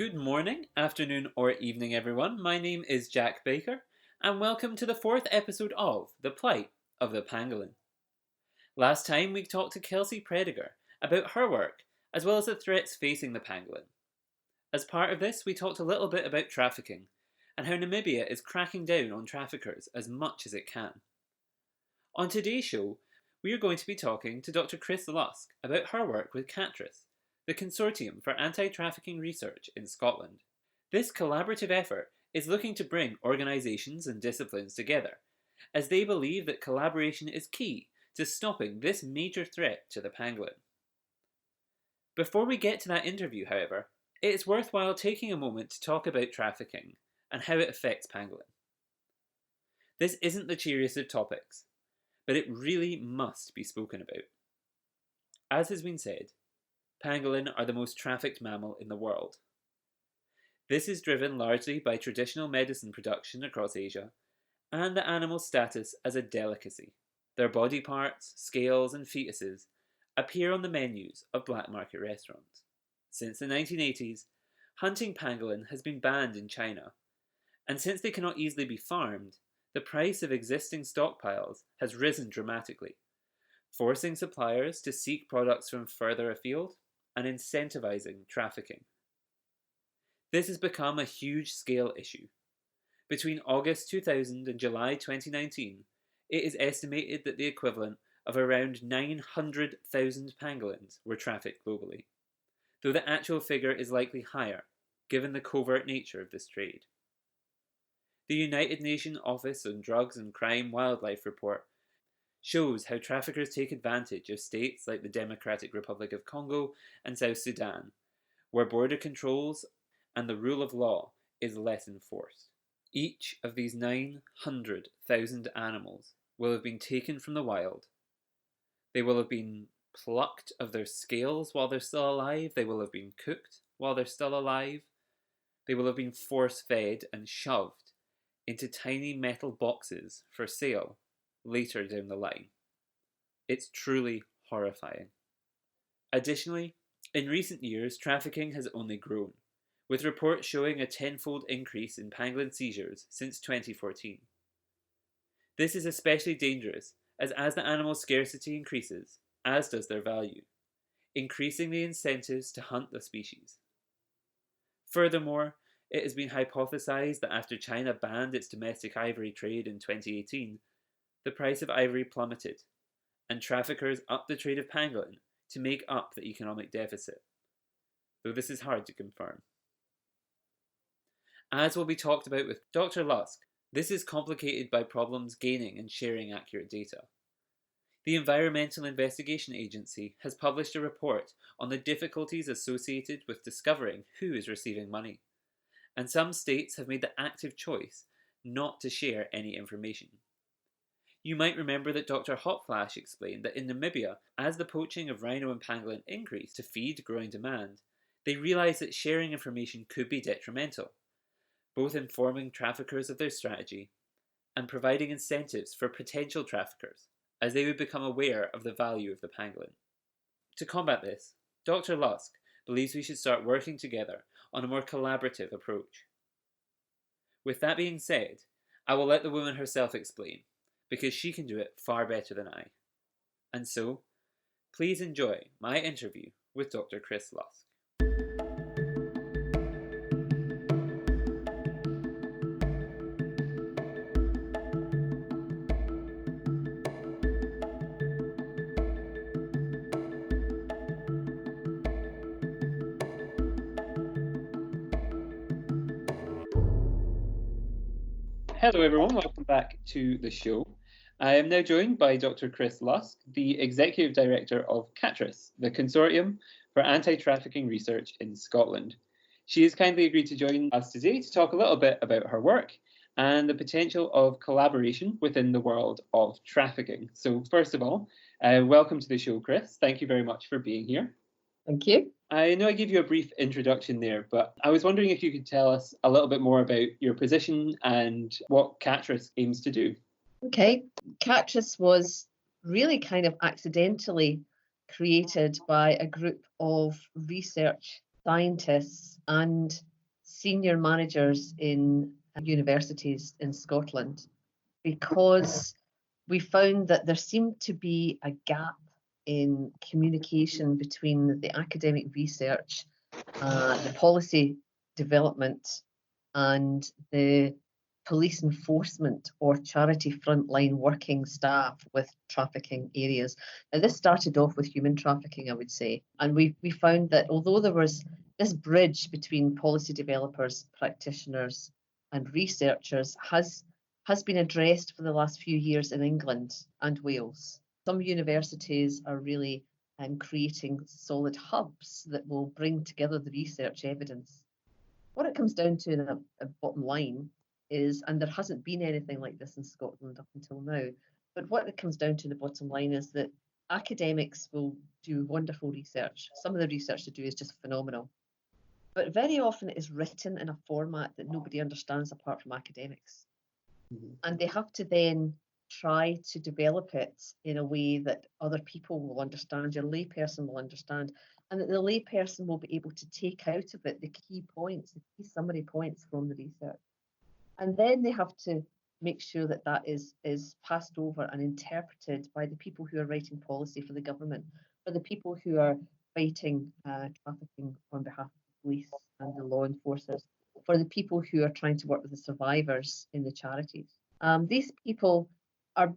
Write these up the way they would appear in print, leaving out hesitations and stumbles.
Good morning, afternoon, or evening, everyone. My name is Jack Baker, and welcome to the fourth episode of The Plight of the Pangolin. Last time we talked to Kelsey Prediger about her work, as well as the threats facing the pangolin. As part of this, we talked a little bit about trafficking, and how Namibia is cracking down on traffickers as much as it can. On today's show, we are going to be talking to Dr. Chris Lusk about her work with CATRIS, the Consortium for Anti-Trafficking Research in Scotland. This collaborative effort is looking to bring organisations and disciplines together, as they believe that collaboration is key to stopping this major threat to the pangolin. Before we get to that interview, however, it is worthwhile taking a moment to talk about trafficking and how it affects pangolin. This isn't the cheeriest of topics, but it really must be spoken about. As has been said, pangolin are the most trafficked mammal in the world. This is driven largely by traditional medicine production across Asia and the animal's status as a delicacy. Their body parts, scales, and fetuses appear on the menus of black market restaurants. Since the 1980s, hunting pangolin has been banned in China, and since they cannot easily be farmed, the price of existing stockpiles has risen dramatically, forcing suppliers to seek products from further afield and incentivizing trafficking. This has become a huge-scale issue. Between August 2000 and July 2019, it is estimated that the equivalent of around 900,000 pangolins were trafficked globally, though the actual figure is likely higher, given the covert nature of this trade. The United Nations Office on Drugs and Crime Wildlife Report shows how traffickers take advantage of states like the Democratic Republic of Congo and South Sudan, where border controls and the rule of law is less enforced. Each of these 900,000 animals will have been taken from the wild. They will have been plucked of their scales while they're still alive. They will have been cooked while they're still alive. They will have been force-fed and shoved into tiny metal boxes for sale later down the line. It's truly horrifying. Additionally, in recent years, trafficking has only grown, with reports showing a tenfold increase in pangolin seizures since 2014. This is especially dangerous as the animal's scarcity increases, as does their value, increasing the incentives to hunt the species. Furthermore, it has been hypothesized that after China banned its domestic ivory trade in 2018, the price of ivory plummeted, and traffickers upped the trade of pangolin to make up the economic deficit, though this is hard to confirm. As will be talked about with Dr. Lusk, this is complicated by problems gaining and sharing accurate data. The Environmental Investigation Agency has published a report on the difficulties associated with discovering who is receiving money, and some states have made the active choice not to share any information. You might remember that Dr. Hopflash explained that in Namibia, as the poaching of rhino and pangolin increased to feed growing demand, they realised that sharing information could be detrimental, both informing traffickers of their strategy and providing incentives for potential traffickers, as they would become aware of the value of the pangolin. To combat this, Dr. Lusk believes we should start working together on a more collaborative approach. With that being said, I will let the woman herself explain, because she can do it far better than I. And so, please enjoy my interview with Dr. Chris Lusk. Hello everyone, welcome back to the show. I am now joined by Dr. Chris Lusk, the Executive Director of CATRIS, the Consortium for Anti-Trafficking Research in Scotland. She has kindly agreed to join us today to talk a little bit about her work and the potential of collaboration within the world of trafficking. So first of all, welcome to the show, Chris. Thank you very much for being here. Thank you. I know I gave you a brief introduction there, but I was wondering if you could tell us a little bit more about your position and what CATRIS aims to do. Okay. CATRIS was really kind of accidentally created by a group of research scientists and senior managers in universities in Scotland because we found that there seemed to be a gap in communication between the academic research, the policy development, and the police enforcement or charity frontline working staff with trafficking areas. Now, this started off with human trafficking, I would say, and we found that although there was this bridge between policy developers, practitioners, and researchers has been addressed for the last few years in England and Wales. Some universities are really creating solid hubs that will bring together the research evidence. What it comes down to in a bottom line is, and there hasn't been anything like this in Scotland up until now, but what it comes down to in the bottom line is that academics will do wonderful research. Some of the research they do is just phenomenal. But very often it is written in a format that nobody understands apart from academics. Mm-hmm. And they have to then try to develop it in a way that other people will understand, your layperson will understand, and that the layperson will be able to take out of it the key points, the key summary points from the research. And then they have to make sure that that is passed over and interpreted by the people who are writing policy for the government, for the people who are fighting trafficking on behalf of the police and the law enforcers, for the people who are trying to work with the survivors in the charities. These people are,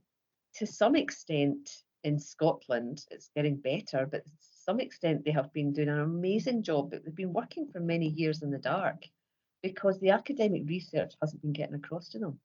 to some extent, in Scotland, it's getting better, but to some extent they have been doing an amazing job, but they've been working for many years in the dark because the academic research hasn't been getting across to them.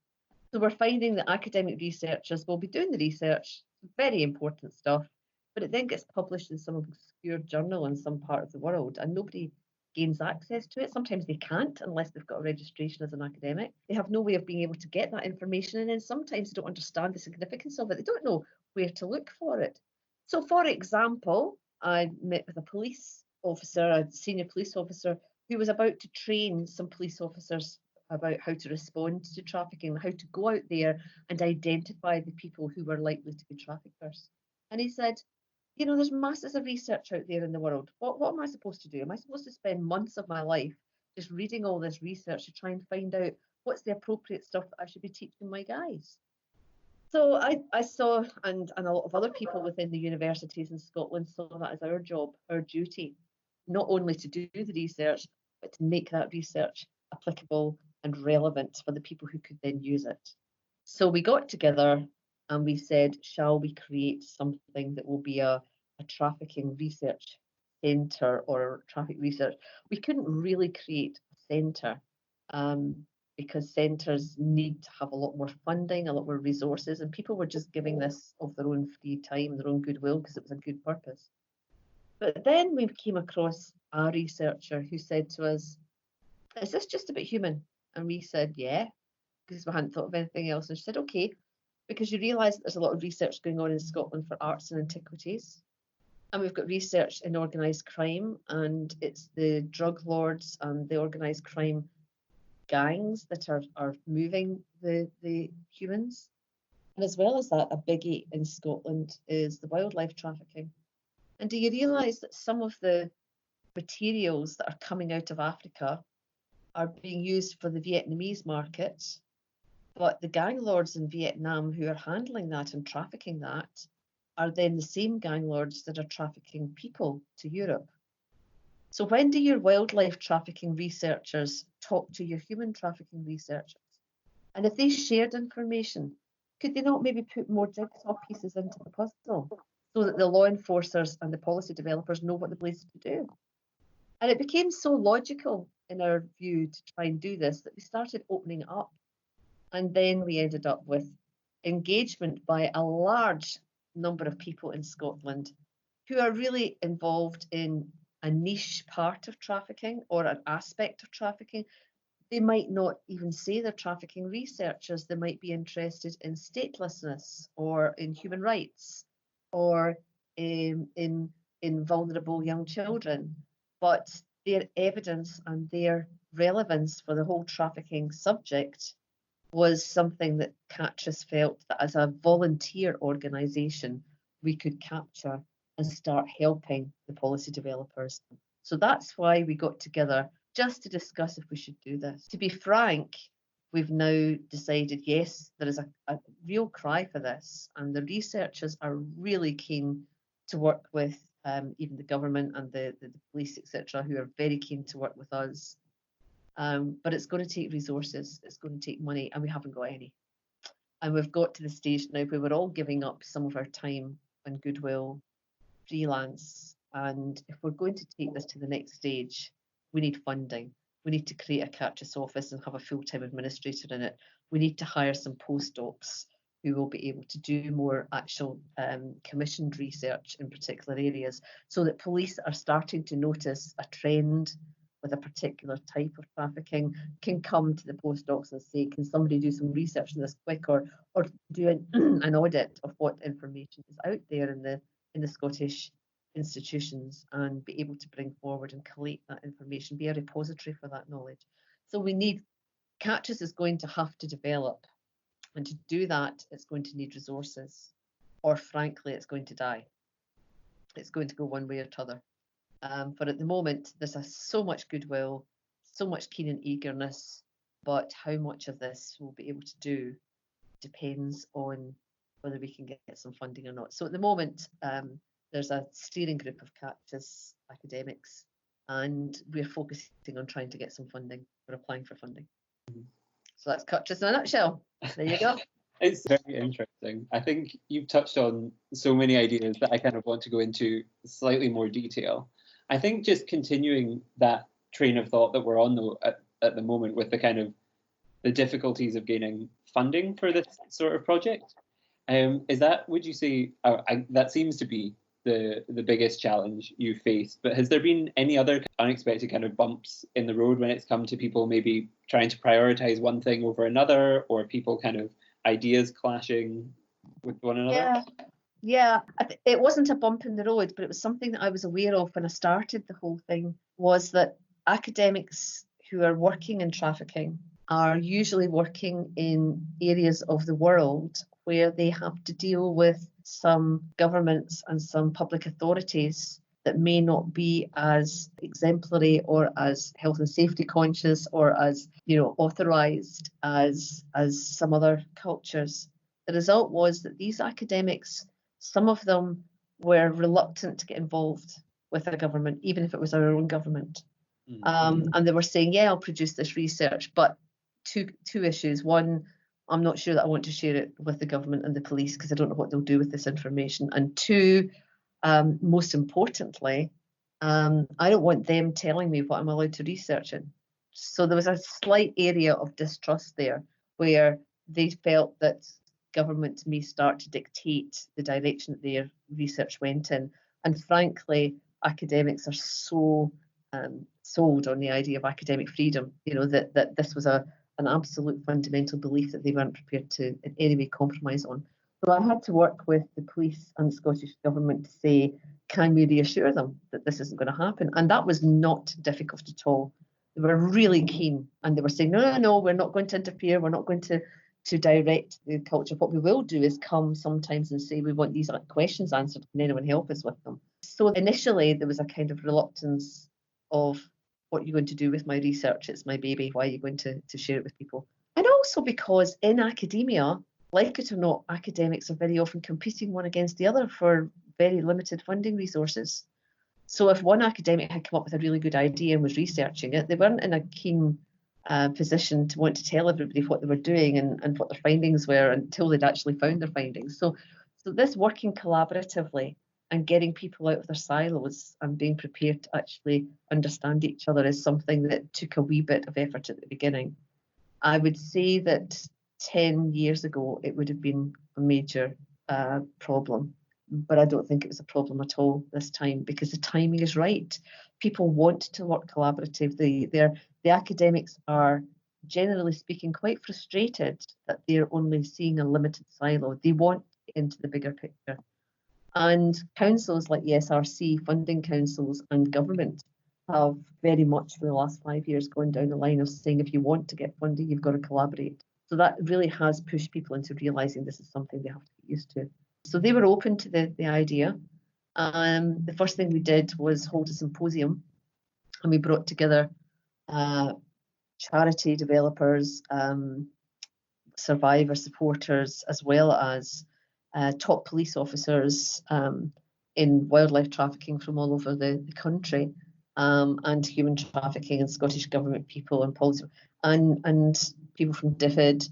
So we're finding that academic researchers will be doing the research, very important stuff, but it then gets published in some obscure journal in some part of the world and nobody gains access to it. Sometimes they can't unless they've got a registration as an academic. They have no way of being able to get that information, and then sometimes they don't understand the significance of it. They don't know where to look for it. So, for example, I met with a police officer, a senior police officer, who was about to train some police officers about how to respond to trafficking, how to go out there and identify the people who were likely to be traffickers. And he said, you know, there's masses of research out there in the world. What am I supposed to do? Am I supposed to spend months of my life just reading all this research to try and find out what's the appropriate stuff that I should be teaching my guys? So I saw, and a lot of other people within the universities in Scotland saw that as our job, our duty, not only to do the research, but to make that research applicable and relevant for the people who could then use it. So we got together and we said, shall we create something that will be a trafficking research centre or traffic research? We couldn't really create a centre because centres need to have a lot more funding, a lot more resources, and people were just giving this of their own free time, their own goodwill, because it was a good purpose. But then we came across a researcher who said to us, is this just about human? And we said, yeah, because we hadn't thought of anything else. And she said, okay, because you realise that there's a lot of research going on in Scotland for arts and antiquities. And we've got research in organised crime, and it's the drug lords and the organised crime gangs that are moving the humans. And as well as that, a biggie in Scotland is the wildlife trafficking. And do you realise that some of the materials that are coming out of Africa are being used for the Vietnamese market, but the gang lords in Vietnam who are handling that and trafficking that are then the same gang lords that are trafficking people to Europe. So when do your wildlife trafficking researchers talk to your human trafficking researchers? And if they shared information, could they not maybe put more jigsaw pieces into the puzzle so that the law enforcers and the policy developers know what the place to do? And it became so logical in our view to try and do this that we started opening up. And then we ended up with engagement by a large number of people in Scotland who are really involved in a niche part of trafficking or an aspect of trafficking. They might not even say they're trafficking researchers. They might be interested in statelessness or in human rights or in vulnerable young children. But their evidence and their relevance for the whole trafficking subject was something that Catchus felt that as a volunteer organisation we could capture and start helping the policy developers. So that's why we got together just to discuss if we should do this. To be frank, we've now decided, yes, there is a real cry for this, and the researchers are really keen to work with even the government and the police, etc., who are very keen to work with us. But it's going to take resources, it's going to take money, and we haven't got any. And we've got to the stage now where we're all giving up some of our time and goodwill, freelance. And if we're going to take this to the next stage, we need funding. We need to create a CATRIS office and have a full-time administrator in it. We need to hire some postdocs who will be able to do more actual commissioned research in particular areas, so that police are starting to notice a trend with a particular type of trafficking, can come to the postdocs and say, can somebody do some research on this quick, or do an audit of what information is out there in the Scottish institutions, and be able to bring forward and collate that information, be a repository for that knowledge. So we need, CATRIS is going to have to develop, and to do that, it's going to need resources, or frankly, it's going to die. It's going to go one way or t'other. But at the moment, there's so much goodwill, so much keen and eagerness, but how much of this we'll be able to do depends on whether we can get some funding or not. So at the moment, there's a steering group of CATRIS academics, and we're focusing on trying to get some funding. We're applying for funding. So that's CATRIS in a nutshell. There you go. It's very interesting. I think you've touched on so many ideas that I kind of want to go into slightly more detail. I think just continuing that train of thought that we're on though at the moment, with the kind of the difficulties of gaining funding for this sort of project, is that, would you say, that seems to be the biggest challenge you faced, but has there been any other unexpected kind of bumps in the road when it's come to people maybe trying to prioritize one thing over another, or people kind of ideas clashing with one another? Yeah, it wasn't a bump in the road, but it was something that I was aware of when I started the whole thing, was that academics who are working in trafficking are usually working in areas of the world where they have to deal with some governments and some public authorities that may not be as exemplary or as health and safety conscious or as, authorized as some other cultures. The result was that these academics, some of them were reluctant to get involved with a government, even if it was our own government. And they were saying, yeah, I'll produce this research, but two issues. One, I'm not sure that I want to share it with the government and the police because I don't know what they'll do with this information. And two, most importantly, I don't want them telling me what I'm allowed to research in. So there was a slight area of distrust there, where they felt that government may start to dictate the direction that their research went in. And frankly, academics are so sold on the idea of academic freedom, that this was an absolute fundamental belief that they weren't prepared to in any way compromise on. So I had to work with the police and the Scottish Government to say, can we reassure them that this isn't going to happen? And that was not difficult at all. They were really keen, and they were saying, no, we're not going to interfere. We're not going to direct the culture. What we will do is come sometimes and say, we want these questions answered. Can anyone help us with them? So initially there was a kind of reluctance of, what are you going to do with my research? It's my baby. Why are you going to share it with people? And also because in academia, like it or not, academics are very often competing one against the other for very limited funding resources. So if one academic had come up with a really good idea and was researching it, they weren't in a keen position to want to tell everybody what they were doing and what their findings were until they'd actually found their findings. So this working collaboratively and getting people out of their silos and being prepared to actually understand each other is something that took a wee bit of effort at the beginning. I would say that 10 years ago, it would have been a major problem. But I don't think it was a problem at all this time, because the timing is right. People want to work collaboratively. The academics are, generally speaking, quite frustrated that they're only seeing a limited silo. They want to get into the bigger picture. And councils like the SRC, funding councils, and government have very much for the last 5 years gone down the line of saying, if you want to get funding, you've got to collaborate. So that really has pushed people into realising this is something they have to get used to. So they were open to the idea. The first thing we did was hold a symposium, and we brought together charity developers, survivor supporters, as well as top police officers in wildlife trafficking from all over the country, and human trafficking and Scottish Government people and policy, and people from DFID,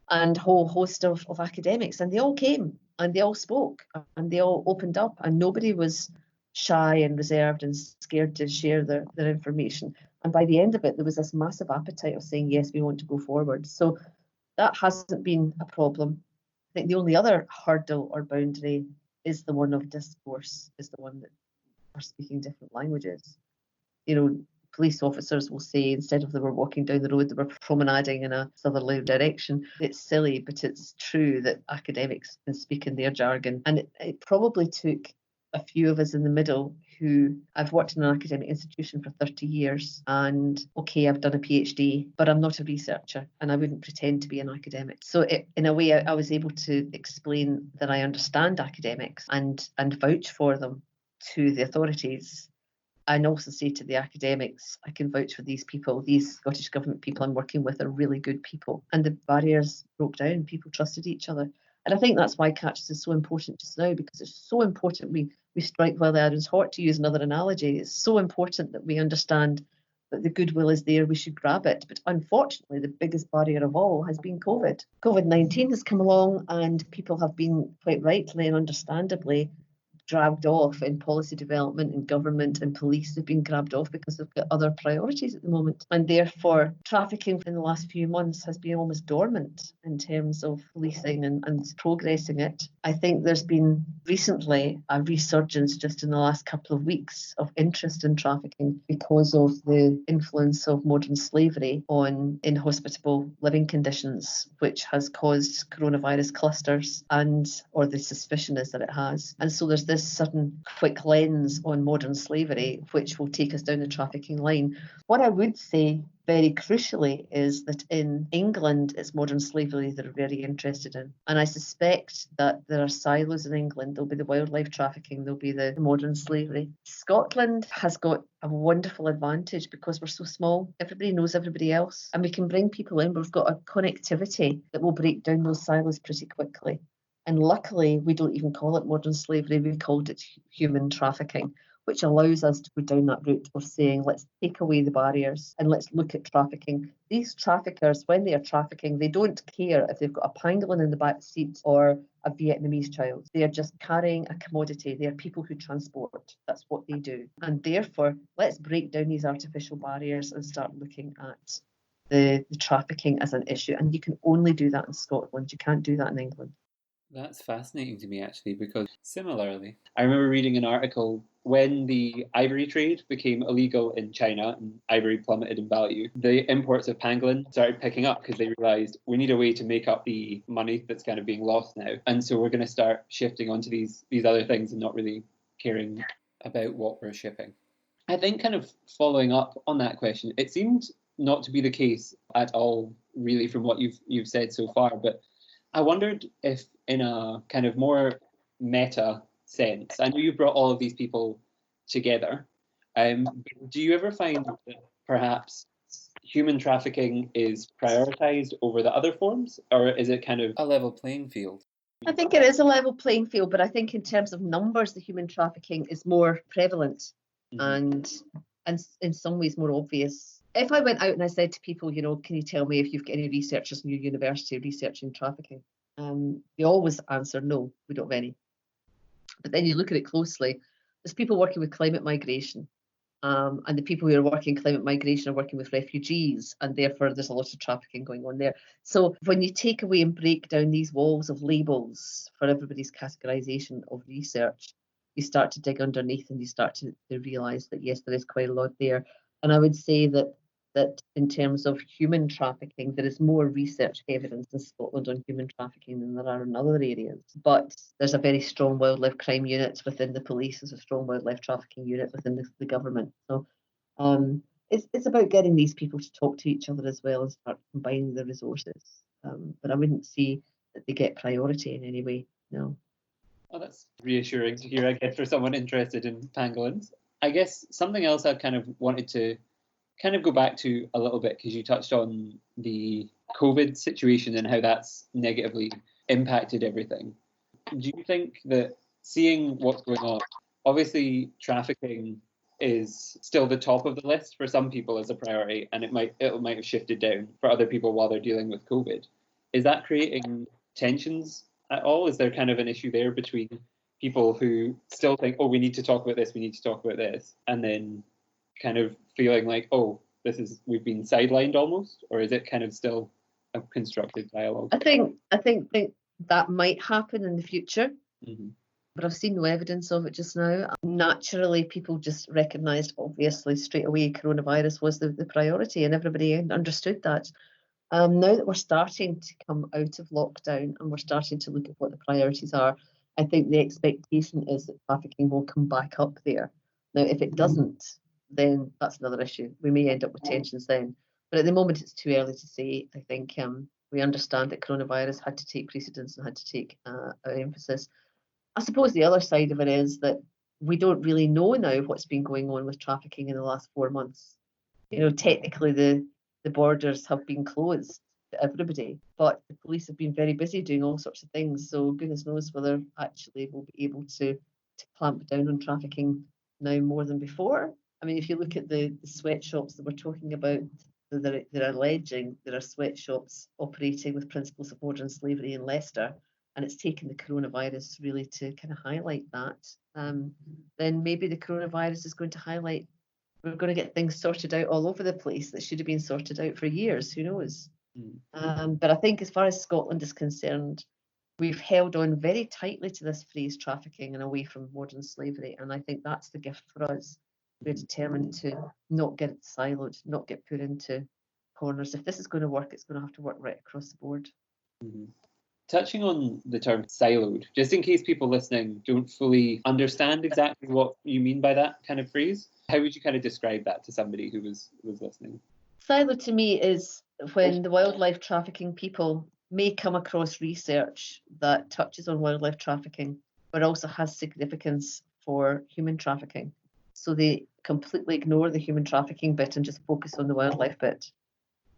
and a whole host of academics. And they all came and they all spoke and they all opened up, and nobody was shy and reserved and scared to share their information. And by the end of it, there was this massive appetite of saying, yes, we want to go forward. So that hasn't been a problem. I think the only other hurdle or boundary is the one of discourse, is the one that are speaking different languages. You know, police officers will say, instead of they were walking down the road, they were promenading in a southerly direction. It's silly, but it's true that academics can speak in their jargon. And it probably took a few of us in the middle who, I've worked in an academic institution for 30 years, and okay, I've done a PhD, but I'm not a researcher and I wouldn't pretend to be an academic. So in a way, I was able to explain that I understand academics and vouch for them to the authorities, and also say to the academics, I can vouch for these people. These Scottish Government people I'm working with are really good people. And the barriers broke down. People trusted each other. And I think that's why Catches is so important just now, because it's so important we strike while the iron's hot, to use another analogy. It's so important that we understand that the goodwill is there, we should grab it. But unfortunately, the biggest barrier of all has been COVID. COVID-19 has come along, and people have been, quite rightly and understandably, dragged off in policy development and government, and police have been grabbed off because they've got other priorities at the moment. And therefore, trafficking in the last few months has been almost dormant in terms of policing and progressing it. I think there's been recently a resurgence just in the last couple of weeks of interest in trafficking because of the influence of modern slavery on inhospitable living conditions, which has caused coronavirus clusters, or the suspicion is that it has. And so there's this sudden quick lens on modern slavery, which will take us down the trafficking line. What I would say very crucially is that in England, it's modern slavery they're very interested in. And I suspect that there are silos in England. There'll be the wildlife trafficking, there'll be the modern slavery. Scotland has got a wonderful advantage because we're so small. Everybody knows everybody else, and we can bring people in. We've got a connectivity that will break down those silos pretty quickly. And luckily, we don't even call it modern slavery, we've called it human trafficking, which allows us to go down that route of saying, let's take away the barriers and let's look at trafficking. These traffickers, when they are trafficking, they don't care if they've got a pangolin in the back seat or a Vietnamese child. They are just carrying a commodity. They are people who transport. That's what they do. And therefore, let's break down these artificial barriers and start looking at the trafficking as an issue. And you can only do that in Scotland. You can't do that in England. That's fascinating to me, actually, because similarly, I remember reading an article when the ivory trade became illegal in China and ivory plummeted in value. The imports of pangolin started picking up because they realized we need a way to make up the money that's kind of being lost now. And so we're going to start shifting onto these other things and not really caring about what we're shipping. I think, kind of following up on that question, it seemed not to be the case at all, really, from what you've said so far, but I wondered if, in a kind of more meta sense, I know you brought all of these people together. Do you ever find that perhaps human trafficking is prioritized over the other forms, or is it kind of a level playing field? I think it is a level playing field, but I think in terms of numbers, the human trafficking is more prevalent and in some ways more obvious. If I went out and I said to people, can you tell me if you've got any researchers in your university researching trafficking? They always answer, no, we don't have any. But then you look at it closely, there's people working with climate migration. And the people who are working climate migration are working with refugees, and therefore there's a lot of trafficking going on there. So when you take away and break down these walls of labels for everybody's categorization of research, you start to dig underneath and you start to realise that, yes, there is quite a lot there. And I would say that in terms of human trafficking, there is more research evidence in Scotland on human trafficking than there are in other areas. But there's a very strong wildlife crime unit within the police. There's a strong wildlife trafficking unit within the government. So it's about getting these people to talk to each other as well and start combining the resources. But I wouldn't see that they get priority in any way, no. Oh, that's reassuring to hear, I guess, for someone interested in pangolins. I guess something else I've kind of wanted to kind of go back to a little bit, because you touched on the COVID situation and how that's negatively impacted everything. Do you think that, seeing what's going on, obviously trafficking is still the top of the list for some people as a priority, and it might have shifted down for other people while they're dealing with COVID. Is that creating tensions at all? Is there kind of an issue there between people who still think, oh, we need to talk about this, we need to talk about this, and then kind of feeling like, oh, we've been sidelined almost? Or is it kind of still a constructive dialogue? I think that might happen in the future. Mm-hmm. But I've seen no evidence of it just now. Naturally, people just recognised, obviously, straight away, coronavirus was the priority, and everybody understood that. Now that we're starting to come out of lockdown and we're starting to look at what the priorities are, I think the expectation is that trafficking will come back up there. Now, if it doesn't, then that's another issue. We may end up with tensions then. But at the moment, it's too early to say. I think we understand that coronavirus had to take precedence and had to take emphasis. I suppose the other side of it is that we don't really know now what's been going on with trafficking in the last 4 months. Technically the borders have been closed to everybody, but the police have been very busy doing all sorts of things. So goodness knows whether actually we'll be able to clamp down on trafficking now more than before. I mean, if you look at the sweatshops that we're talking about, they're alleging there are sweatshops operating with principles of modern slavery in Leicester, and it's taken the coronavirus really to kind of highlight that. Then maybe the coronavirus is going to highlight we're going to get things sorted out all over the place that should have been sorted out for years. Who knows? But I think as far as Scotland is concerned, we've held on very tightly to this phrase trafficking and away from modern slavery. And I think that's the gift for us. We're determined to not get it siloed, not get put into corners. If this is going to work, it's going to have to work right across the board. Mm-hmm. Touching on the term siloed, just in case people listening don't fully understand exactly what you mean by that kind of phrase, how would you kind of describe that to somebody who was listening? Silo to me is when the wildlife trafficking people may come across research that touches on wildlife trafficking, but also has significance for human trafficking. So they completely ignore the human trafficking bit and just focus on the wildlife bit.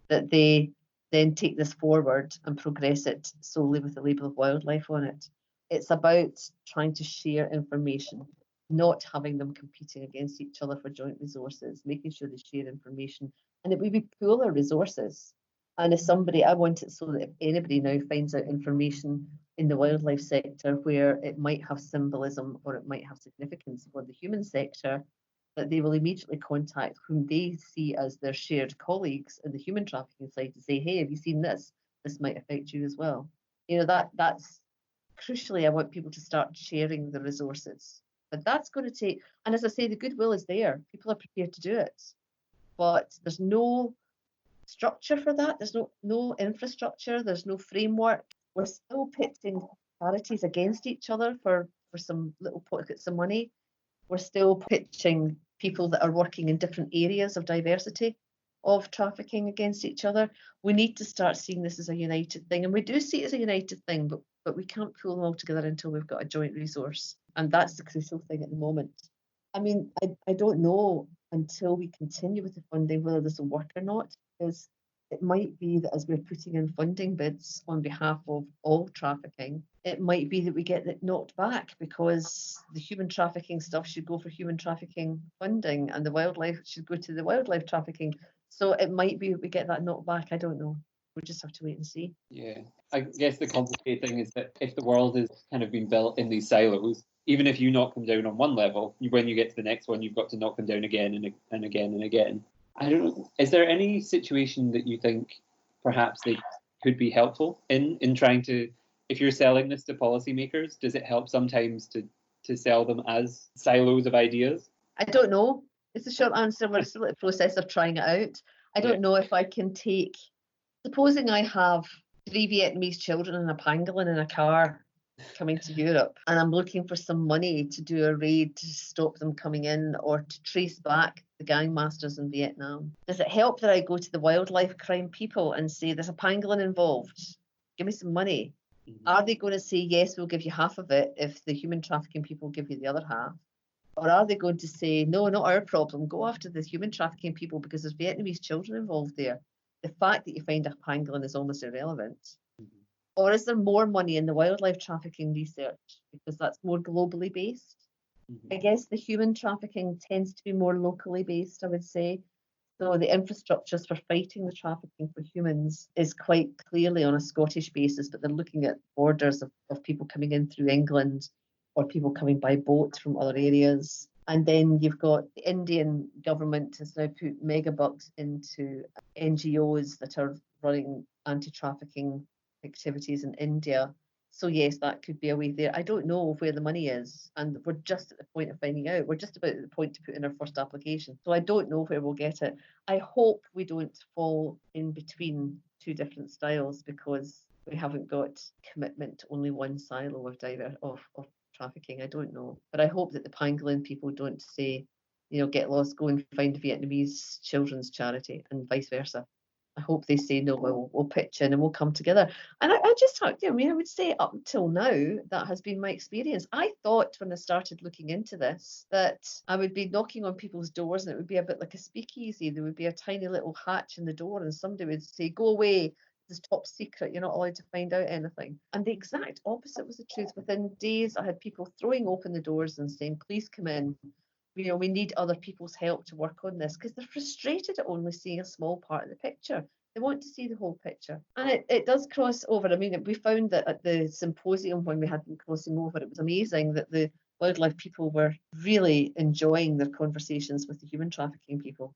That they then take this forward and progress it solely with the label of wildlife on it. It's about trying to share information, not having them competing against each other for joint resources, making sure they share information, and that we pool our resources. And I want it so that if anybody now finds out information in the wildlife sector where it might have symbolism or it might have significance for the human sector, that they will immediately contact whom they see as their shared colleagues in the human trafficking side to say, hey, have you seen this? This might affect you as well. That's crucially, I want people to start sharing the resources. But that's going to take, and as I say, the goodwill is there. People are prepared to do it. But there's no structure for that. There's no infrastructure. There's no framework. We're still pitting charities against each other for some little pockets of money. We're still pitching people that are working in different areas of diversity of trafficking against each other. We need to start seeing this as a united thing. And we do see it as a united thing, but we can't pull them all together until we've got a joint resource. And that's the crucial thing at the moment. I mean, I don't know until we continue with the funding whether this will work or not, because it might be that as we're putting in funding bids on behalf of all trafficking, it might be that we get it knocked back because the human trafficking stuff should go for human trafficking funding and the wildlife should go to the wildlife trafficking. So it might be that we get that knocked back. I don't know. We'll just have to wait and see. Yeah, I guess the complicated thing is that if the world is kind of been built in these silos, even if you knock them down on one level, when you get to the next one, you've got to knock them down again and again and again. I don't know. Is there any situation that you think perhaps they could be helpful in trying to, if you're selling this to policymakers, does it help sometimes to sell them as silos of ideas? I don't know. It's a short answer. We're still in the process of trying it out. I don't know if I can take, supposing I have 3 Vietnamese children and a pangolin in a car coming to Europe, and I'm looking for some money to do a raid to stop them coming in or to trace back the gang masters in Vietnam. Does it help that I go to the wildlife crime people and say, there's a pangolin involved, give me some money? Mm-hmm. Are they going to say, yes, we'll give you half of it if the human trafficking people give you the other half? Or are they going to say, no, not our problem, go after the human trafficking people because there's Vietnamese children involved there? The fact that you find a pangolin is almost irrelevant. Mm-hmm. Or is there more money in the wildlife trafficking research because that's more globally based? Mm-hmm. I guess the human trafficking tends to be more locally based, I would say. So the infrastructures for fighting the trafficking for humans is quite clearly on a Scottish basis, but they're looking at borders of people coming in through England or people coming by boat from other areas. And then you've got the Indian government has now put mega bucks into NGOs that are running anti-trafficking activities in India. So yes, that could be a way there. I don't know where the money is, and we're just at the point of finding out. We're just about at the point to put in our first application. So I don't know where we'll get it. I hope we don't fall in between two different styles because we haven't got commitment to only one silo of trafficking. I don't know. But I hope that the pangolin people don't say, get lost, go and find a Vietnamese children's charity and vice versa. I hope they say, no, we'll pitch in and we'll come together. And I just thought, I would say up until now, that has been my experience. I thought when I started looking into this that I would be knocking on people's doors and it would be a bit like a speakeasy. There would be a tiny little hatch in the door and somebody would say, go away. This is top secret. You're not allowed to find out anything. And the exact opposite was the truth. Within days, I had people throwing open the doors and saying, please come in. We need other people's help to work on this because they're frustrated at only seeing a small part of the picture. They want to see the whole picture. And it does cross over. I mean, we found that at the symposium when we had them crossing over, it was amazing that the wildlife people were really enjoying their conversations with the human trafficking people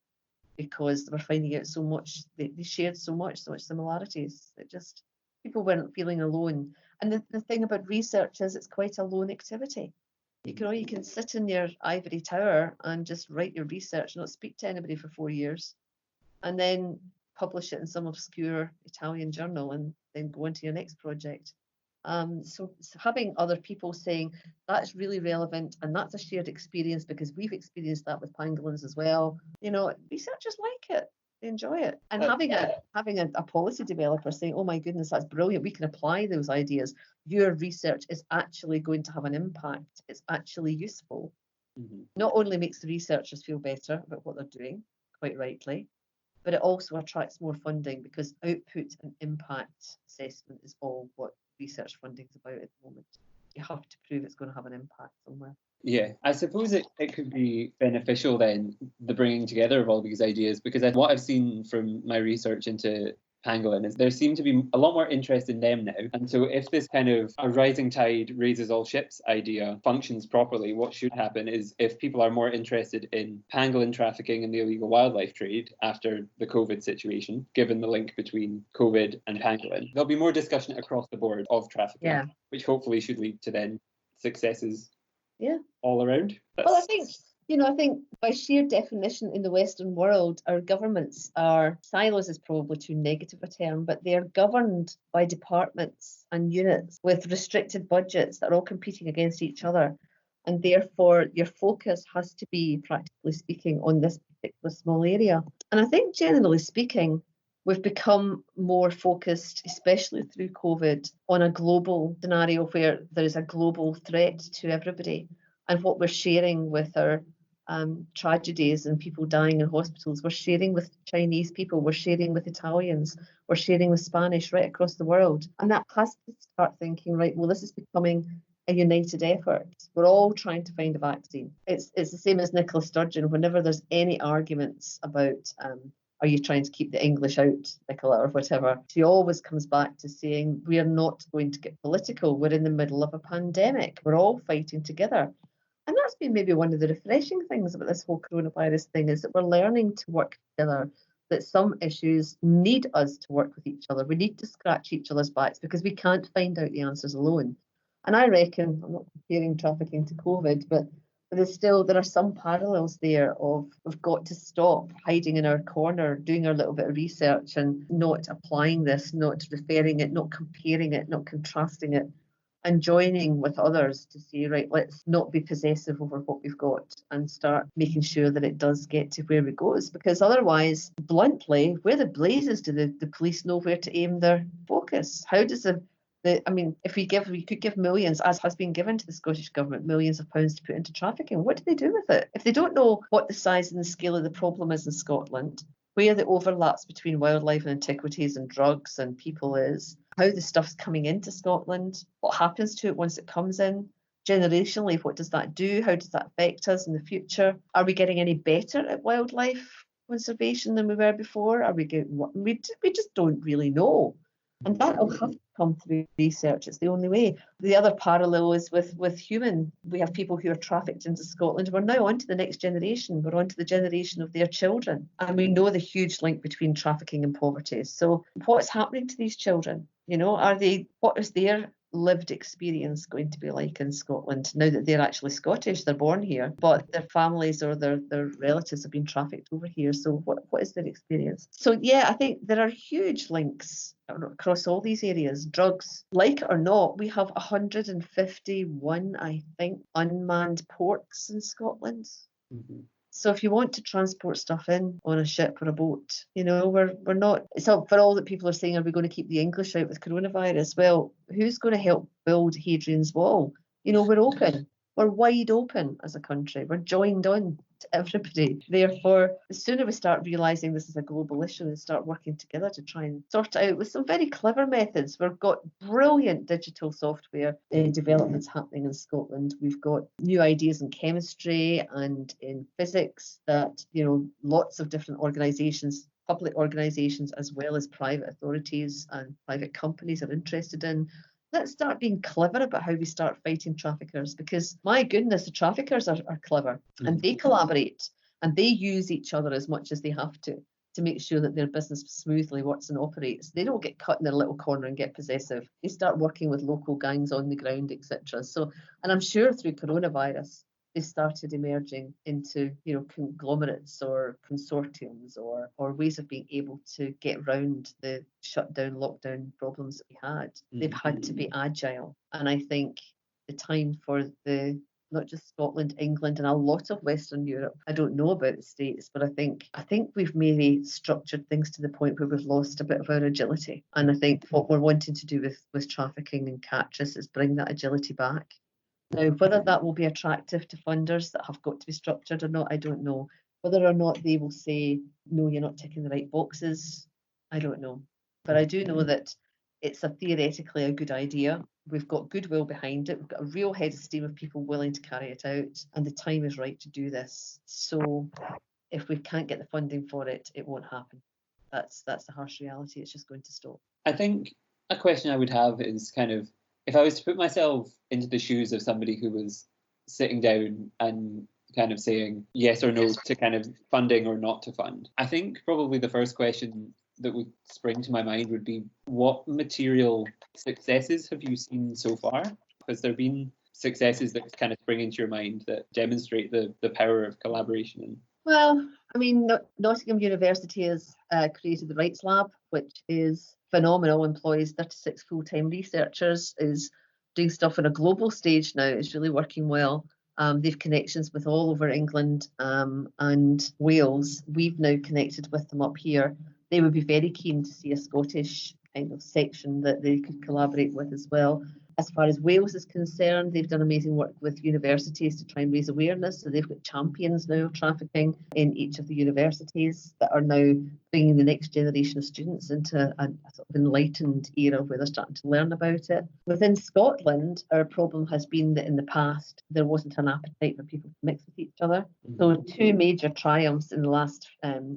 because they were finding out so much. They shared so much similarities. It just, people weren't feeling alone. And the thing about research is it's quite a lone activity. You can sit in your ivory tower and just write your research, not speak to anybody for 4 years, and then publish it in some obscure Italian journal and then go into your next project. So having other people saying that's really relevant and that's a shared experience because we've experienced that with pangolins as well. Researchers like it. They enjoy it. And having a policy developer saying, oh my goodness, that's brilliant. We can apply those ideas. Your research is actually going to have an impact. It's actually useful. Mm-hmm. Not only makes the researchers feel better about what they're doing, quite rightly, but it also attracts more funding because output and impact assessment is all what research funding is about at the moment. You have to prove it's going to have an impact somewhere. Yeah, I suppose it could be beneficial then, the bringing together of all these ideas, because what I've seen from my research into pangolin is there seems to be a lot more interest in them now. And so if this kind of a rising tide raises all ships idea functions properly, what should happen is if people are more interested in pangolin trafficking and the illegal wildlife trade after the COVID situation, given the link between COVID and pangolin, there'll be more discussion across the board of trafficking, which hopefully should lead to then successes all around. Well, I think by sheer definition in the Western world, our governments are, silos is probably too negative a term, but they are governed by departments and units with restricted budgets that are all competing against each other. And therefore, your focus has to be, practically speaking, on this particular small area. And I think, generally speaking, we've become more focused, especially through COVID, on a global scenario where there is a global threat to everybody. And what we're sharing with our tragedies and people dying in hospitals, we're sharing with Chinese people, we're sharing with Italians, we're sharing with Spanish right across the world. And that has to start thinking, right, well, this is becoming a united effort. We're all trying to find a vaccine. It's the same as Nicola Sturgeon. Whenever there's any arguments about are you trying to keep the English out, Nicola, or whatever, she always comes back to saying, we are not going to get political. We're in the middle of a pandemic. We're all fighting together. And that's been maybe one of the refreshing things about this whole coronavirus thing is that we're learning to work together, that some issues need us to work with each other. We need to scratch each other's backs because we can't find out the answers alone. And I reckon, I'm not comparing trafficking to COVID, but there are some parallels there of we've got to stop hiding in our corner, doing our little bit of research and not applying this, not referring it, not comparing it, not contrasting it, and joining with others to say, right, let's not be possessive over what we've got and start making sure that it does get to where it goes. Because otherwise, bluntly, where the blazes do the police know where to aim their focus? How does the if we could give millions, as has been given to the Scottish Government, millions of pounds to put into trafficking. What do they do with it? If they don't know what the size and the scale of the problem is in Scotland, where the overlaps between wildlife and antiquities and drugs and people is, how the stuff's coming into Scotland, what happens to it once it comes in, generationally, what does that do? How does that affect us in the future? Are we getting any better at wildlife conservation than we were before? We just don't really know. And that will have to come through research. It's the only way. The other parallel is with human. We have people who are trafficked into Scotland. We're now on to the next generation. We're on to the generation of their children. And we know the huge link between trafficking and poverty. So what's happening to these children? What is their lived experience going to be like in Scotland now that they're actually Scottish, they're born here, but their families or their relatives have been trafficked over here. So what is their experience? So yeah, I think there are huge links across all these areas. Drugs, like it or not, we have 151, I think, unmanned ports in Scotland. Mm-hmm. So if you want to transport stuff in on a ship or a boat, we're not. So for all that people are saying, are we going to keep the English out with coronavirus? Well, who's going to help build Hadrian's Wall? We're open. We're wide open as a country. We're joined on to everybody. Therefore, the sooner we start realising this is a global issue and start working together to try and sort it out with some very clever methods. We've got brilliant digital software developments happening in Scotland. We've got new ideas in chemistry and in physics that, lots of different organisations, public organisations as well as private authorities and private companies are interested in. Let's start being clever about how we start fighting traffickers, because my goodness, the traffickers are clever and they collaborate and they use each other as much as they have to make sure that their business smoothly works and operates. They don't get cut in their little corner and get possessive. They start working with local gangs on the ground, etc. So, and I'm sure through coronavirus, they started emerging into, conglomerates or consortiums or ways of being able to get around the shutdown, lockdown problems that we had. Mm-hmm. They've had to be agile. And I think the time for not just Scotland, England, and a lot of Western Europe. I don't know about the States, but I think we've maybe structured things to the point where we've lost a bit of our agility. And I think what we're wanting to do with trafficking and catches is bring that agility back. Now, whether that will be attractive to funders that have got to be structured or not, I don't know. Whether or not they will say, no, you're not ticking the right boxes, I don't know. But I do know that it's theoretically a good idea. We've got goodwill behind it. We've got a real head of steam of people willing to carry it out. And the time is right to do this. So if we can't get the funding for it, it won't happen. That's the harsh reality. It's just going to stop. I think a question I would have is kind of, if I was to put myself into the shoes of somebody who was sitting down and kind of saying yes or no to kind of funding or not to fund, I think probably the first question that would spring to my mind would be, what material successes have you seen so far? Has there been successes that kind of spring into your mind that demonstrate the power of collaboration? Well, I mean, Nottingham University has created the Rights Lab, which is phenomenal, employs 36 full-time researchers, is doing stuff on a global stage now. It's really working well. They've connections with all over England and Wales. We've now connected with them up here. They would be very keen to see a Scottish kind of section that they could collaborate with as well. As far as Wales is concerned, they've done amazing work with universities to try and raise awareness. So they've got champions now of trafficking in each of the universities that are now bringing the next generation of students into a sort of enlightened era where they're starting to learn about it. Within Scotland, our problem has been that in the past, there wasn't an appetite for people to mix with each other. So two major triumphs in the last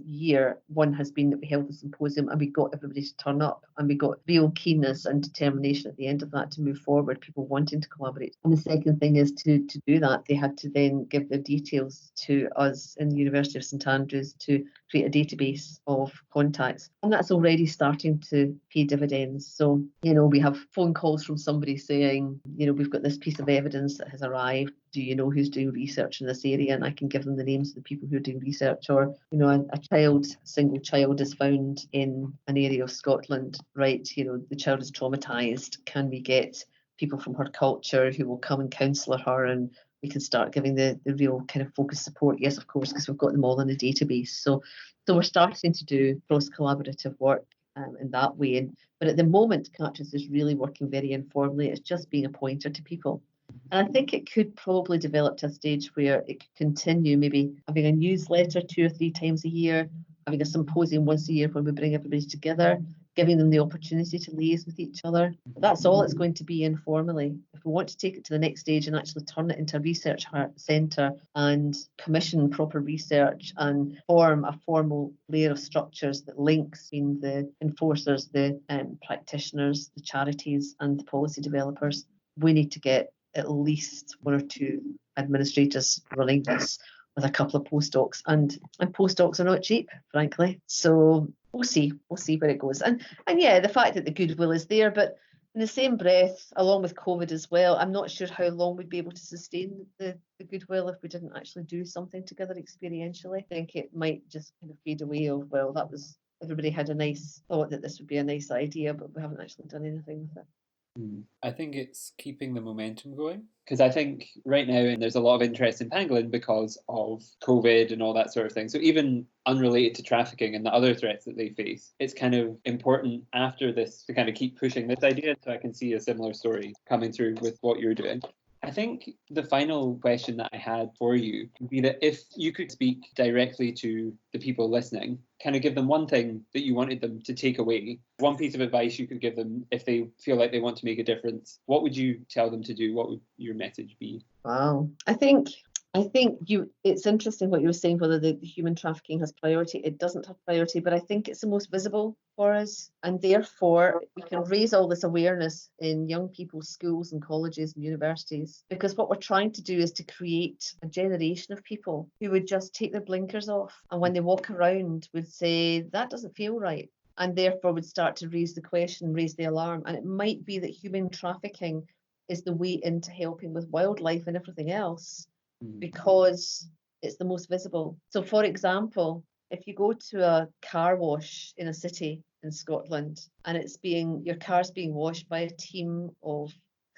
year. One has been that we held a symposium and we got everybody to turn up, and we got real keenness and determination at the end of that to move forward, people wanting to collaborate. And the second thing is to do that, they had to then give their details to us in the University of St Andrews to create a database of contacts. And that's already starting to pay dividends. So, we have phone calls from somebody saying, we've got this piece of evidence that has arrived. Do you know who's doing research in this area? And I can give them the names of the people who are doing research. Or, a single child is found in an area of Scotland, right? The child is traumatised. Can we get people from her culture who will come and counsel her, and we can start giving the real kind of focused support? Yes, of course, because we've got them all in a database. So we're starting to do cross-collaborative work. in that way. But at the moment, Catris is really working very informally. It's just being a pointer to people. And I think it could probably develop to a stage where it could continue, maybe having a newsletter 2 or 3 times a year, having a symposium once a year when we bring everybody together, giving them the opportunity to liaise with each other. But that's all it's going to be informally. If we want to take it to the next stage and actually turn it into a research centre and commission proper research and form a formal layer of structures that links between the enforcers, the practitioners, the charities and the policy developers, we need to get at least 1 or 2 administrators running this with a couple of postdocs, and postdocs are not cheap, frankly. So we'll see where it goes. And yeah, the fact that the goodwill is there, but in the same breath, along with COVID as well, I'm not sure how long we'd be able to sustain the goodwill if we didn't actually do something together experientially. I think it might just kind of fade away of, well, that was, everybody had a nice thought that this would be a nice idea, but we haven't actually done anything with it. I think it's keeping the momentum going, because I think right now there's a lot of interest in pangolin because of COVID and all that sort of thing. So even unrelated to trafficking and the other threats that they face, it's kind of important after this to kind of keep pushing this idea. So I can see a similar story coming through with what you're doing. I think the final question that I had for you would be that if you could speak directly to the people listening, kind of give them one thing that you wanted them to take away, one piece of advice you could give them if they feel like they want to make a difference, what would you tell them to do? What would your message be? Wow. I think it's interesting what you were saying, whether the human trafficking has priority. It doesn't have priority, but I think it's the most visible for us. And therefore, we can raise all this awareness in young people's schools and colleges and universities, because what we're trying to do is to create a generation of people who would just take their blinkers off. And when they walk around would say, that doesn't feel right. And therefore would start to raise the question, raise the alarm. And it might be that human trafficking is the way into helping with wildlife and everything else, because it's the most visible. So, for example, if you go to a car wash in a city in Scotland and your car's being washed by a team of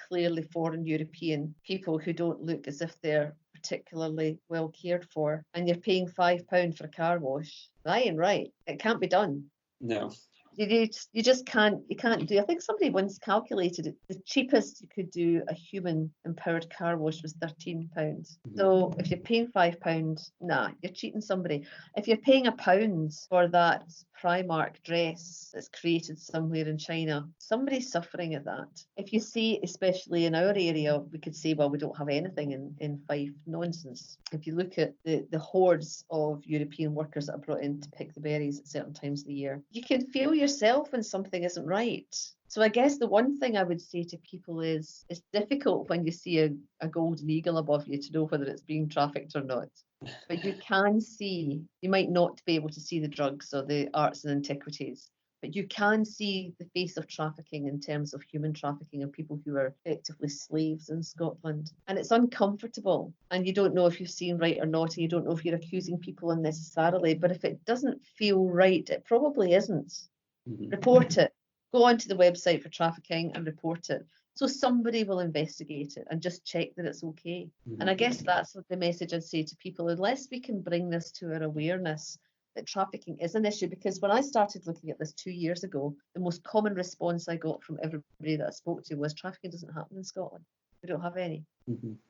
clearly foreign European people who don't look as if they're particularly well cared for, and you're paying £5 for a car wash, that ain't right. It can't be done. No. You just can't do. I think somebody once calculated it. The cheapest you could do a human empowered car wash was £13. So if you're paying £5, nah, you're cheating somebody. If you're paying £1 for that Primark dress that's created somewhere in China, somebody's suffering at that. If you see, especially in our area, we could say, well, we don't have anything in Fife. Nonsense. If you look at the hordes of European workers that are brought in to pick the berries at certain times of the year, you can feel yourself when something isn't right. So I guess the one thing I would say to people is, it's difficult when you see a golden eagle above you to know whether it's being trafficked or not. But you can see, you might not be able to see the drugs or the arts and antiquities, but you can see the face of trafficking in terms of human trafficking and people who are effectively slaves in Scotland. And it's uncomfortable. And you don't know if you've seen right or not, and you don't know if you're accusing people unnecessarily. But if it doesn't feel right, it probably isn't. Report it. Go onto the website for trafficking and report it. So somebody will investigate it and just check that it's okay. And I guess that's the message I'd say to people, unless we can bring this to our awareness that trafficking is an issue. Because when I started looking at this 2 years ago, the most common response I got from everybody that I spoke to was, trafficking doesn't happen in Scotland. We don't have any.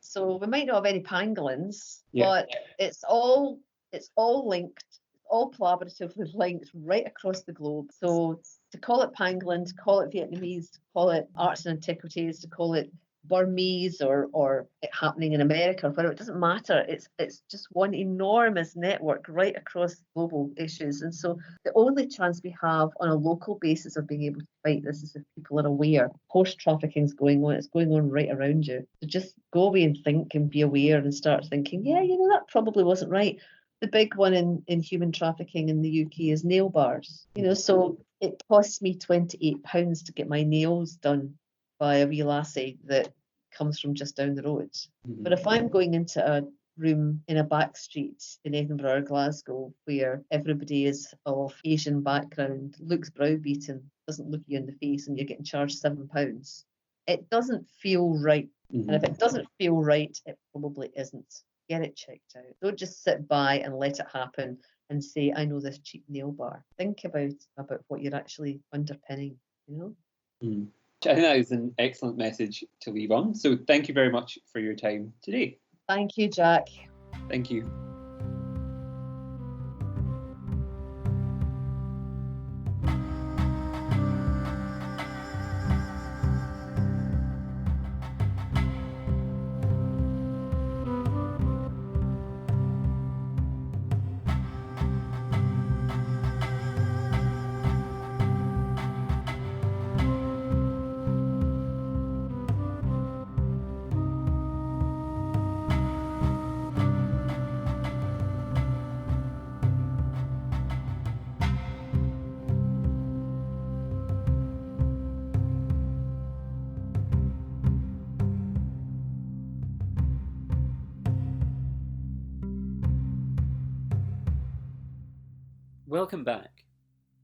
So we might not have any pangolins, but it's all linked, all collaboratively linked right across the globe. So to call it pangolin, to call it Vietnamese, to call it arts and antiquities, to call it Burmese or it happening in America or whatever, it doesn't matter. It's just one enormous network right across global issues. And so the only chance we have on a local basis of being able to fight this is if people are aware. Horse trafficking is going on. It's going on right around you. So just go away and think and be aware and start thinking, yeah, that probably wasn't right. The big one in human trafficking in the UK is nail bars. So it costs me £28 to get my nails done by a wee lassie that comes from just down the road. But if I'm going into a room in a back street in Edinburgh or Glasgow where everybody is of Asian background, looks browbeaten, doesn't look you in the face, and you're getting charged £7, it doesn't feel right. And if it doesn't feel right, it probably isn't. Get it checked out. Don't just sit by and let it happen and say, I know this cheap nail bar. Think about what you're actually underpinning, you know? Mm. I think that is an excellent message to leave on. So thank you very much for your time today. Thank you, Jack. Thank you. Welcome back.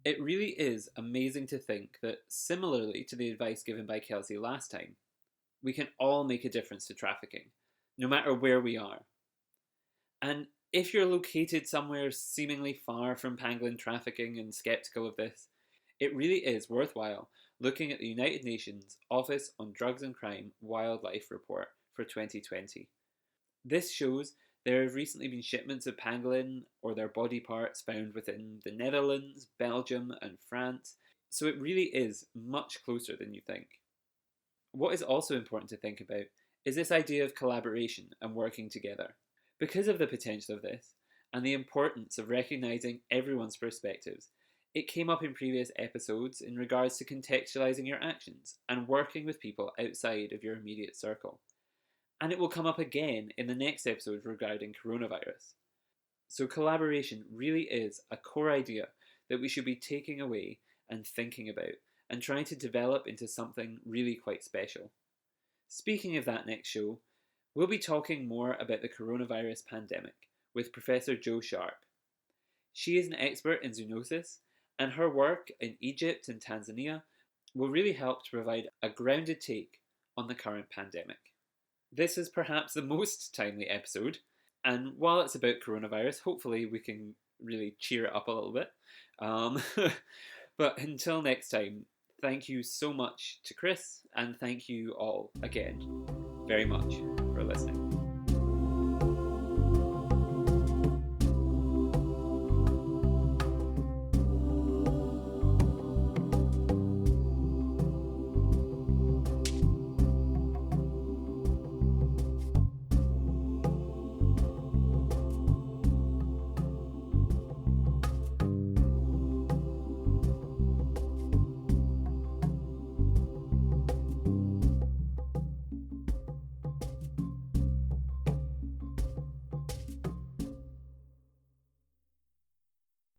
It really is amazing to think that, similarly to the advice given by Kelsey last time, we can all make a difference to trafficking, no matter where we are. And if you're located somewhere seemingly far from pangolin trafficking and skeptical of this, it really is worthwhile looking at the United Nations Office on Drugs and Crime Wildlife Report for 2020. This shows there have recently been shipments of pangolin or their body parts found within the Netherlands, Belgium, and France, so it really is much closer than you think. What is also important to think about is this idea of collaboration and working together. Because of the potential of this, and the importance of recognising everyone's perspectives, it came up in previous episodes in regards to contextualising your actions and working with people outside of your immediate circle. And it will come up again in the next episode regarding coronavirus. So collaboration really is a core idea that we should be taking away and thinking about and trying to develop into something really quite special. Speaking of that next show, we'll be talking more about the coronavirus pandemic with Professor Jo Sharp. She is an expert in zoonosis, and her work in Egypt and Tanzania will really help to provide a grounded take on the current pandemic. This is perhaps the most timely episode, and while it's about coronavirus, hopefully we can really cheer it up a little bit. But until next time, thank you so much to Chris, and thank you all again very much for listening.